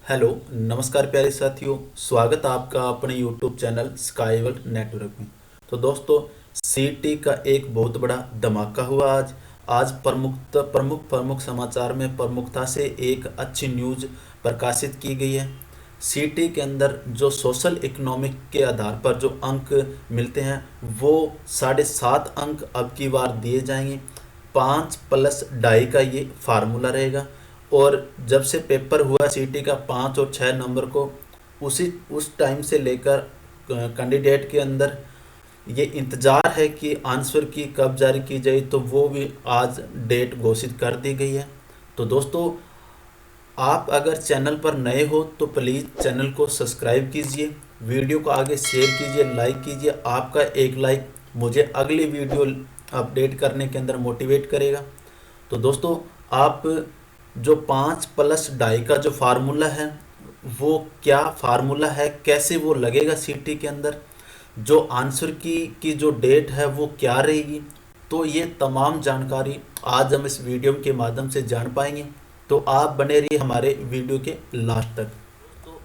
Hello. नमस्कार प्यारे साथियों, स्वागत है आपका अपने यूट्यूब चैनल स्काईवर्ल्ड नेटवर्क में। तो दोस्तों, सीटी का एक बहुत बड़ा धमाका हुआ आज प्रमुख समाचार में प्रमुखता से एक अच्छी न्यूज प्रकाशित की गई है। सीटी के अंदर जो सोशल इकोनॉमिक के आधार पर जो अंक मिलते हैं वो 7.5 अंक अब की बार दिए जाएंगे। 5+2.5 का ये फार्मूला रहेगा। और जब से पेपर हुआ सीटी का 5 और 6 नंबर को, उसी उस टाइम से लेकर कैंडिडेट के अंदर ये इंतज़ार है कि आंसर की कब जारी की जाए, तो वो भी आज डेट घोषित कर दी गई है। तो दोस्तों, आप अगर चैनल पर नए हो तो प्लीज़ चैनल को सब्सक्राइब कीजिए, वीडियो को आगे शेयर कीजिए, लाइक कीजिए। आपका एक लाइक मुझे अगली वीडियो अपडेट करने के अंदर मोटिवेट करेगा। तो दोस्तों, आप जो 5+2.5 का जो फार्मूला है वो क्या फार्मूला है, कैसे वो लगेगा सीटी के अंदर, जो आंसर की जो डेट है वो क्या रहेगी, तो ये तमाम जानकारी आज हम इस वीडियो के माध्यम से जान पाएंगे। तो आप बने रहिए हमारे वीडियो के लास्ट तक। तो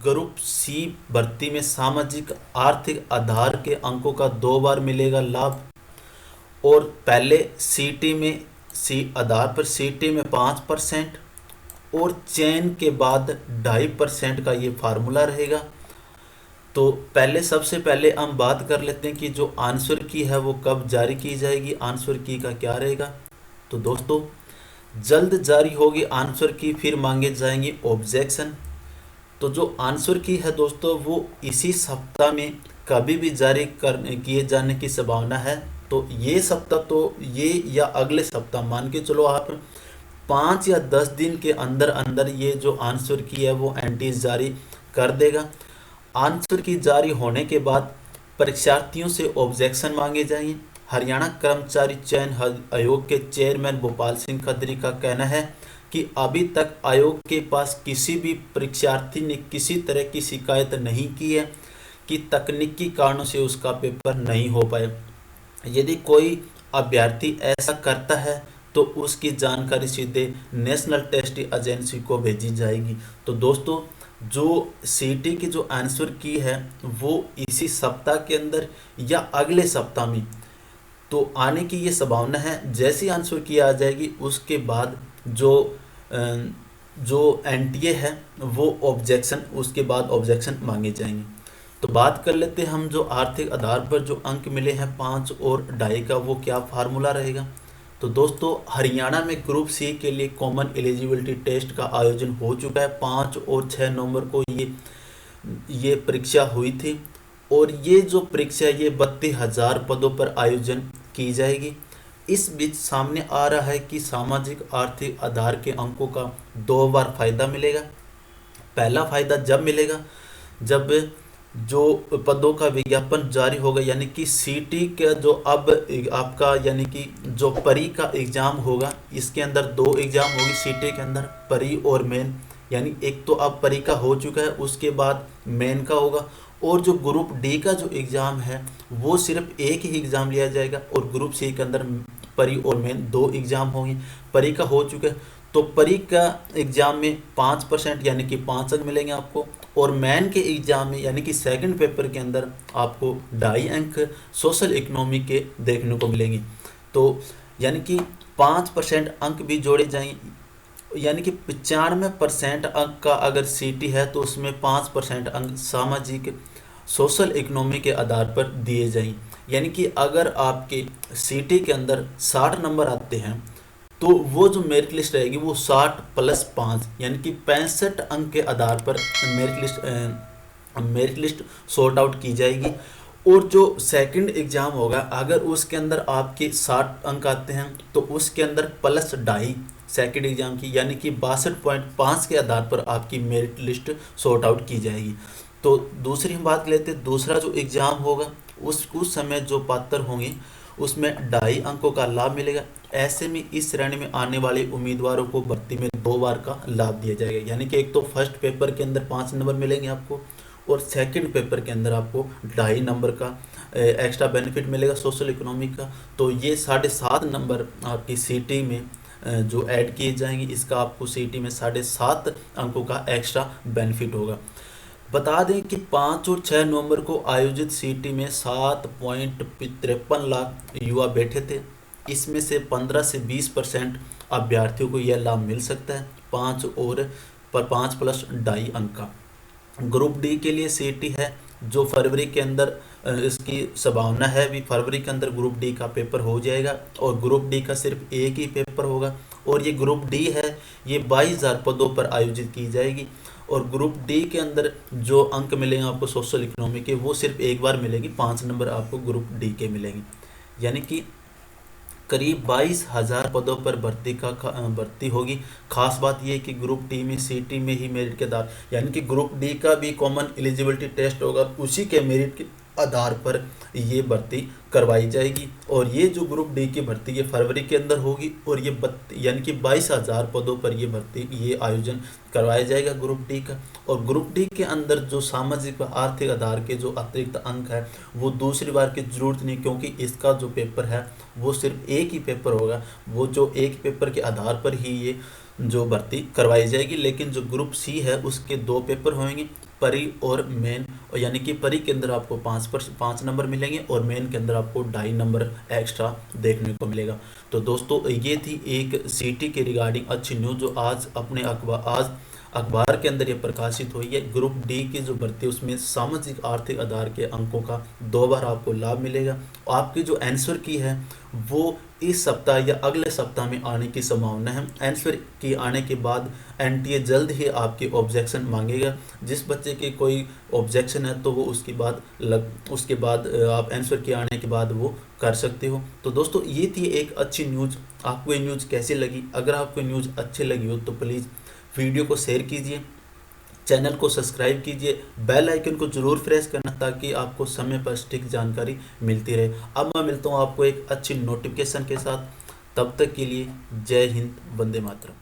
ग्रुप सी भर्ती में सामाजिक आर्थिक आधार के अंकों का 2 बार मिलेगा लाभ। और पहले सीटी में सी आधार पर सीटी में 5% और चयन के बाद 2.5% का ये फार्मूला रहेगा। तो सबसे पहले हम बात कर लेते हैं कि जो आंसर की है वो कब जारी की जाएगी, आंसर की का क्या रहेगा। तो दोस्तों, जल्द जारी होगी आंसर की, फिर मांगे जाएंगे ऑब्जेक्शन। तो जो आंसर की है दोस्तों वो इसी सप्ताह में कभी भी जारी करने किए जाने की संभावना है। तो ये सप्ताह तो ये या अगले सप्ताह मान के चलो आप, 5 या 10 दिन के अंदर अंदर ये जो आंसर की है वो एंटीज जारी कर देगा। आंसर की जारी होने के बाद परीक्षार्थियों से ऑब्जेक्शन मांगे जाएंगे। हरियाणा कर्मचारी चयन आयोग के चेयरमैन भोपाल सिंह खत्री का कहना है कि अभी तक आयोग के पास किसी भी परीक्षार्थी ने किसी तरह की शिकायत नहीं की है कि तकनीकी कारणों से उसका पेपर नहीं हो पाए। यदि कोई अभ्यर्थी ऐसा करता है तो उसकी जानकारी सीधे नेशनल टेस्ट एजेंसी को भेजी जाएगी। तो दोस्तों, जो सीटी की जो आंसर की है वो इसी सप्ताह के अंदर या अगले सप्ताह में तो आने की ये संभावना है। जैसी आंसर की आ जाएगी उसके बाद जो एनटीए है वो ऑब्जेक्शन, उसके बाद ऑब्जेक्शन मांगे जाएंगे। तो बात कर लेते हैं हम जो आर्थिक आधार पर जो अंक मिले हैं 5 और 2.5 का, वो क्या फार्मूला रहेगा। तो दोस्तों, हरियाणा में ग्रुप सी के लिए कॉमन एलिजिबिलिटी टेस्ट का आयोजन हो चुका है। 5 और 6 नवंबर को ये परीक्षा हुई थी। और ये जो परीक्षा ये 32,000 पदों पर आयोजन की जाएगी। इस बीच सामने आ रहा है कि सामाजिक आर्थिक आधार के अंकों का 2 बार फायदा मिलेगा। पहला फायदा जब मिलेगा जब जो पदों का विज्ञापन जारी होगा, यानी कि सीटी का जो अब आपका यानी कि जो परी का एग्ज़ाम होगा, इसके अंदर 2 एग्ज़ाम होगी सीटी के अंदर, परी और मेन। यानी एक तो अब परी का हो चुका है, उसके बाद मेन का होगा। और जो ग्रुप डी का जो एग्ज़ाम है वो सिर्फ एक ही एग्ज़ाम लिया जाएगा और ग्रुप सी के अंदर परी और मेन 2 एग्ज़ाम होंगे। परी का हो चुका है तो परी का एग्ज़ाम में 5% यानी कि 5 अंक मिलेंगे आपको। और मेन के एग्ज़ाम में यानी कि सेकंड पेपर के अंदर आपको 2.5 अंक सोशल इकोनॉमी के देखने को मिलेंगे। तो यानी कि 5% अंक भी जोड़े जाएंगे, यानी कि 95% अंक का अगर सीटी है तो उसमें 5% अंक सामाजिक सोशल इकोनॉमी के आधार पर दिए जाएंगे। यानी कि अगर आपके सीटी के अंदर 60 नंबर आते हैं तो वो जो मेरिट लिस्ट रहेगी वो 60+5 यानी कि 65 अंक के आधार पर मेरिट लिस्ट सॉर्ट आउट की जाएगी। और जो सेकंड एग्ज़ाम होगा अगर उसके अंदर आपके 60 अंक आते हैं तो उसके अंदर +2.5 सेकंड एग्ज़ाम की यानी कि 62.5 के आधार पर आपकी मेरिट लिस्ट सॉर्ट आउट की जाएगी। तो दूसरी हम बात लेते हैं, दूसरा जो एग्ज़ाम होगा उस समय जो पात्र होंगे उसमें 2.5 अंकों का लाभ मिलेगा। ऐसे में इस श्रेणी में आने वाले उम्मीदवारों को भर्ती में 2 बार का लाभ दिया जाएगा। यानी कि एक तो फर्स्ट पेपर के अंदर 5 नंबर मिलेंगे आपको और सेकंड पेपर के अंदर आपको 2.5 नंबर का एक्स्ट्रा बेनिफिट मिलेगा सोशल इकोनॉमी का। तो ये 7.5 नंबर आपकी सीटी में जो ऐड किए जाएंगे, इसका आपको सीईटी में 7.5 अंकों का एक्स्ट्रा बेनिफिट होगा। बता दें कि 5 और 6 नवंबर को आयोजित सीईटी में 7.53 लाख युवा बैठे थे। इसमें से 15 से 20% अभ्यर्थियों को यह लाभ मिल सकता है, 5 प्लस 2.5 अंक का। ग्रुप डी के लिए सीईटी है जो फरवरी के अंदर इसकी संभावना है भी, फरवरी के अंदर ग्रुप डी का पेपर हो जाएगा और ग्रुप डी का सिर्फ एक ही पेपर होगा। और ये ग्रुप डी है, ये 22,000 पदों पर आयोजित की जाएगी। और ग्रुप डी के अंदर जो अंक मिलेंगे आपको सोशल इकोनॉमी के, वो सिर्फ एक बार मिलेगी, 5 नंबर आपको ग्रुप डी के मिलेंगे। यानी कि करीब 22,000 पदों पर भर्ती होगी। खास बात यह है कि ग्रुप डी में सीईटी में ही मेरिट के आधार, यानी कि ग्रुप डी का भी कॉमन एलिजिबिलिटी टेस्ट होगा, उसी के मेरिट के आधार पर ये भर्ती करवाई जाएगी। और ये जो ग्रुप डी की भर्ती ये फरवरी के अंदर होगी और ये यानी कि 22,000 पदों पर ये आयोजन करवाया जाएगा ग्रुप डी का। और ग्रुप डी के अंदर जो सामाजिक व आर्थिक आधार के जो अतिरिक्त अंक है वो दूसरी बार की जरूरत नहीं, क्योंकि इसका जो पेपर है वो सिर्फ एक ही पेपर होगा, वो जो एक पेपर के आधार पर ही ये जो भर्ती करवाई जाएगी। लेकिन जो ग्रुप सी है उसके 2 पेपर होंगे, परी और मेन, और यानी कि परी के अंदर आपको 5 नंबर मिलेंगे और मेन के अंदर आपको 2.5 नंबर एक्स्ट्रा देखने को मिलेगा। तो दोस्तों ये थी एक सीईटी के रिगार्डिंग अच्छी न्यूज़ जो आज अखबार के अंदर ये प्रकाशित हुई है। ग्रुप डी की जो भर्ती उसमें सामाजिक आर्थिक आधार के अंकों का 2 बार आपको लाभ मिलेगा। आपकी जो आंसर की है वो इस सप्ताह या अगले सप्ताह में आने की संभावना है। आंसर की आने के बाद एनटीए जल्द ही आपके ऑब्जेक्शन मांगेगा। जिस बच्चे के कोई ऑब्जेक्शन है तो वो उसके बाद आप आंसर के आने के बाद वो कर सकते हो। तो दोस्तों ये थी एक अच्छी न्यूज़। आपको ये न्यूज़ कैसी लगी? अगर आपको न्यूज़ अच्छी लगी हो तो प्लीज़ वीडियो को शेयर कीजिए, चैनल को सब्सक्राइब कीजिए, बेल आइकन को जरूर प्रेस करना ताकि आपको समय पर सटीक जानकारी मिलती रहे। अब मैं मिलता हूँ आपको एक अच्छी नोटिफिकेशन के साथ। तब तक के लिए जय हिंद, वंदे मातरम।